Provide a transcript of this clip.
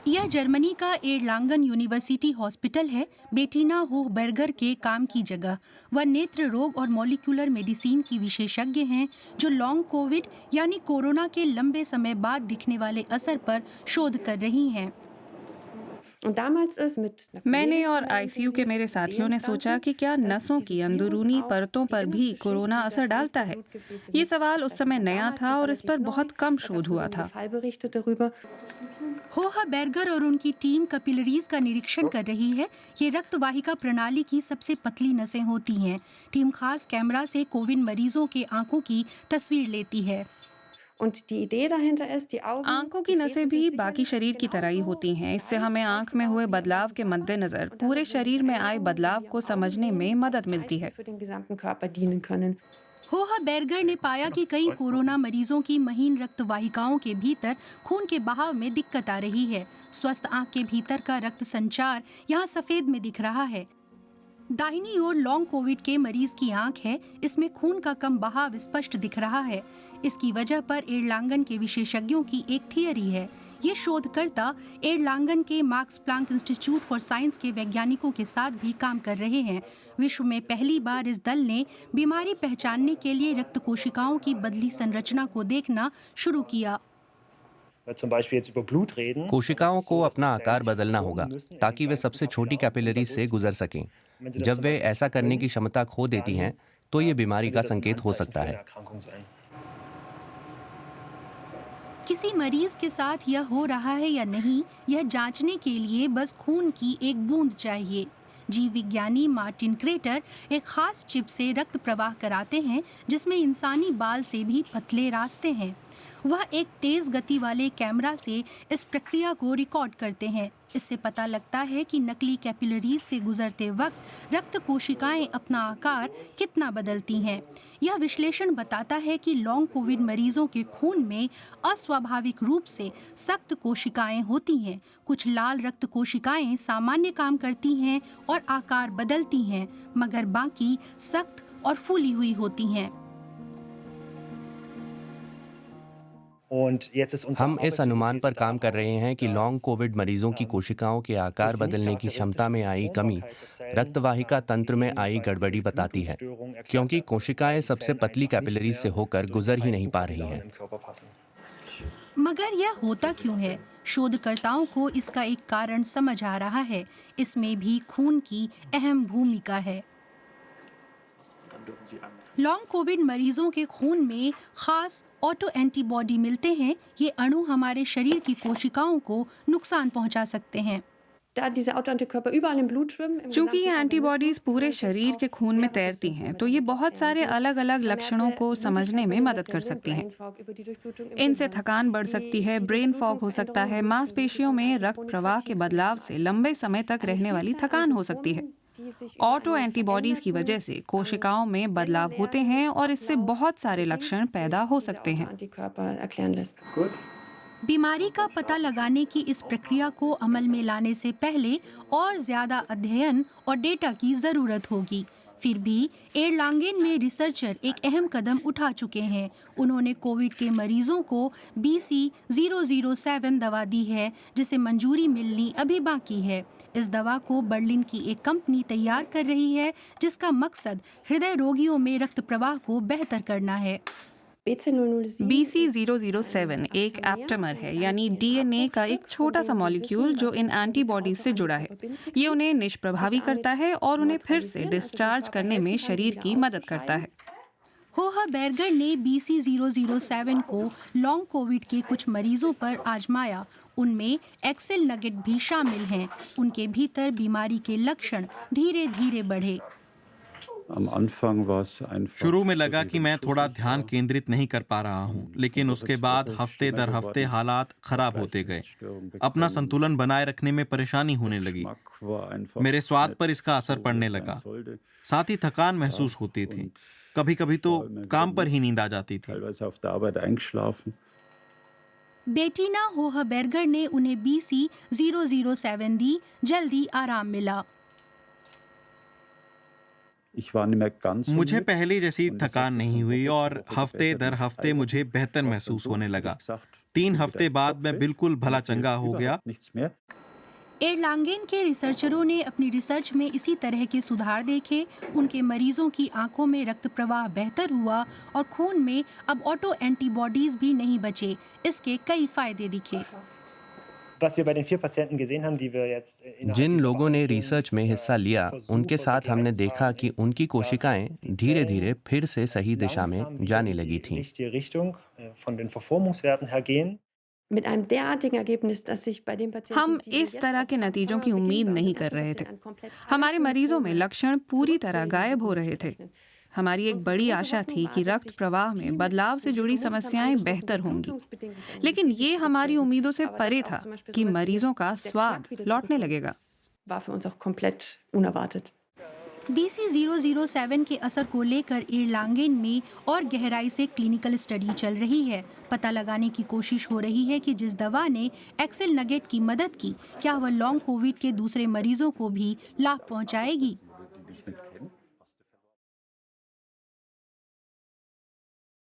यह जर्मनी का एर्लांगन university hospital है। बेटिना होहबर्गर के काम की जगह। वह नेत्र रोग और मॉलिक्यूलर मेडिसिन की विशेषज्ञ हैं जो लॉन्ग कोविड यानी कोरोना के लंबे समय बाद दिखने वाले असर पर शोध कर रही हैं। Und damals ist mit einer मैंने Kollegin और von mir आईसीयू के intensiv मेरे die Idee साथियों ने सोचा entstanden, कि क्या dass नसों की dieses Virus अंदरूनी auch परतों die पर भी Gerinnungsschicht कोरोना dieser असर डालता है। Fensterblutgefäße ये liest. सवाल उस Das समय war नया damals था noch और इस पर relativ neu. बहुत कम Da शोध gab es हुआ wenige था। Fallberichte darüber. होहबर्गर और उनकी टीम कैपिलरीज का निरीक्षण कर रही है। ये रक्त वाहिका प्रणाली की सबसे पतली नसें होती हैं। टीम खास कैमरा से कोविड मरीजों के आंखों की तस्वीर लेती है। Und die Idee dahinter ist, die आंखों की Augengefäße नसें भी sind बाकी sicherlich शरीर की तरह ही genauso होती हैं। इससे हमें leicht आंख में aufgebaut हुए wie unser बदलाव के Körper. मद्देनजर Und पूरे damit würden शरीर में आए Veränderungen, die बदलाव wir को im Auge समझने sehen, में als मदद मिलती Beispiel है। für den gesamten Körper dienen können. होहबर्गर ने पाया कि कई कोरोना मरीजों की महीन रक्त वाहिकाओं के भीतर खून के बहाव में दिक्कत आ रही है। स्वस्थ आंख के भीतर का रक्त संचार यहाँ सफेद में दिख रहा है। दाहिनी ओर लॉन्ग कोविड के मरीज की आंख है। इसमें खून का कम बहाव स्पष्ट दिख रहा है। इसकी वजह पर एर्लांगन के विशेषज्ञों की एक थियरी है। ये शोधकर्ता एर्लांगन के marks Planck institute for science के वैज्ञानिकों के साथ भी काम कर रहे हैं। विश्व में पहली बार इस दल ने बीमारी पहचानने के लिए रक्त कोशिकाओं की बदली संरचना को देखना शुरू किया। कोशिकाओं को अपना आकार बदलना होगा ताकि वे सबसे छोटी कैपिलरीज से गुजर सकें। जब वे ऐसा करने की क्षमता खो देती हैं, तो ये बीमारी का संकेत हो सकता है। किसी मरीज के साथ यह हो रहा है या नहीं, यह जांचने के लिए बस खून की एक बूंद चाहिए। जीव विज्ञानी मार्टिन क्रेटर एक खास चिप से रक्त प्रवाह कराते हैं जिसमें इंसानी बाल से भी पतले रास्ते हैं। वह एक तेज गति वाले कैमरा से इस प्रक्रिया को रिकॉर्ड करते हैं। इससे पता लगता है कि नकली कैपिलरीज से गुजरते वक्त रक्त कोशिकाएं अपना आकार कितना बदलती हैं। यह विश्लेषण बताता है कि लॉन्ग कोविड मरीजों के खून में अस्वाभाविक रूप से सख्त कोशिकाएं होती हैं। कुछ लाल रक्त कोशिकाएं सामान्य काम करती हैं और आकार बदलती हैं, मगर बाकी सख्त और फूली हुई होती हैं। हम इस अनुमान पर काम कर रहे हैं कि लॉन्ग कोविड मरीजों की कोशिकाओं के आकार बदलने की क्षमता में आई कमी रक्तवाहिका तंत्र में आई गड़बड़ी बताती है, क्योंकि कोशिकाएं सबसे पतली कैपिलरीज से होकर गुजर ही नहीं पा रही हैं। मगर यह होता क्यों है? शोधकर्ताओं को इसका एक कारण समझ आ रहा है। इसमें भी खून की अहम भूमिका है। लॉन्ग कोविड मरीजों के खून में खास ऑटो एंटीबॉडी मिलते हैं। ये अणु हमारे शरीर की कोशिकाओं को नुकसान पहुंचा सकते हैं। Da diese Autoantikörper überall im Blut schwimmen, im चूंकि gesamten ये एंटीबॉडीज Organismus, पूरे können sich शरीर auch के खून में mehrere तैरती हैं, Symptome तो ये बहुत entwickeln. सारे Die अलग अलग लक्षणों vermehrte को समझने में मदद कर सकती हैं। Brain fog über die Durchblutung im इनसे Gehirn, थकान बढ़ सकती है, ब्रेन फॉग हो सकता है, मांसपेशियों में रक्त प्रवाह के बदलाव से लंबे समय तक रहने वाली थकान हो सकती है। ऑटो एंटीबॉडीज की वजह से कोशिकाओं में बदलाव होते हैं और इससे बहुत सारे लक्षण पैदा हो सकते हैं। बीमारी का पता लगाने की इस प्रक्रिया को अमल में लाने से पहले और ज्यादा अध्ययन और डेटा की जरूरत होगी। फिर भी एर्लांगेन में रिसर्चर एक अहम कदम उठा चुके हैं। उन्होंने कोविड के मरीजों को BC007 दवा दी है, जिसे मंजूरी मिलनी अभी बाकी है। इस दवा को बर्लिन की एक कंपनी तैयार कर रही है, जिसका मकसद हृदय रोगियों में रक्त प्रवाह को बेहतर करना है। BC007 एक एप्टेमर है, यानी डीएनए का एक छोटा सा मॉलिक्यूल जो इन एंटीबॉडीज से जुड़ा है। ये उन्हें निष्प्रभावी करता है और उन्हें फिर से डिस्चार्ज करने में शरीर की मदद करता है। होहबर्गर ने BC007 को लॉन्ग कोविड के कुछ मरीजों पर आजमाया। उनमें एक्सेल नगेट भी शामिल हैं। उनके भीतर बीमारी के लक्षण धीरे धीरे बढ़े। शुरू में लगा कि मैं थोड़ा ध्यान केंद्रित नहीं कर पा रहा हूँ, लेकिन उसके बाद हफ्ते दर हफ्ते हालात खराब होते गए। अपना संतुलन बनाए रखने में परेशानी होने लगी। मेरे स्वाद पर इसका असर पड़ने लगा। साथ ही थकान महसूस होती थी। कभी कभी तो काम पर ही नींद आ जाती थी। बेटिना होहबर्गर ने उन्हें BC007 दी। जल्दी आराम मिला। मुझे पहले जैसी थकान नहीं हुई और हफ्ते दर हफ्ते मुझे बेहतर महसूस होने लगा। 3 हफ्ते बाद मैं बिल्कुल भला चंगा हो गया। एरलांगेन के रिसर्चरों ने अपनी रिसर्च में इसी तरह के सुधार देखे। उनके मरीजों की आंखों में रक्त प्रवाह बेहतर हुआ और खून में अब ऑटो एंटीबॉडीज भी नहीं बचे। इसके कई फायदे दिखे। जिन लोगों ने रिसर्च में हिस्सा लिया, उनके साथ हमने देखा कि उनकी कोशिकाएं धीरे धीरे फिर से सही दिशा में जाने लगी थीं। Mit einem derartigen Ergebnis, dass sich bei den Patienten, हम die wir इस jetzt तरह haben, के beginnen नतीजों की beginnen उम्मीद bei नहीं den कर रहे थे। Einzelpatienten ein komplett हमारे alle मरीजों में Symptome लक्षण पूरी तरह zurückgehen गायब हो und रहे थे। verzeichnen. हमारी एक बड़ी आशा थी कि रक्त प्रवाह में बदलाव से जुड़ी समस्याएं बेहतर होंगी, लेकिन ये हमारी उम्मीदों से परे था कि मरीजों का स्वाद लौटने लगेगा। war für uns auch komplett unerwartet. BC007 के असर को लेकर एरलांगेन में और गहराई से क्लिनिकल स्टडी चल रही है। पता लगाने की कोशिश हो रही है कि जिस दवा ने एक्सेल नगेट की मदद की, क्या वह लॉन्ग कोविड के दूसरे मरीजों को भी लाभ पहुंचाएगी।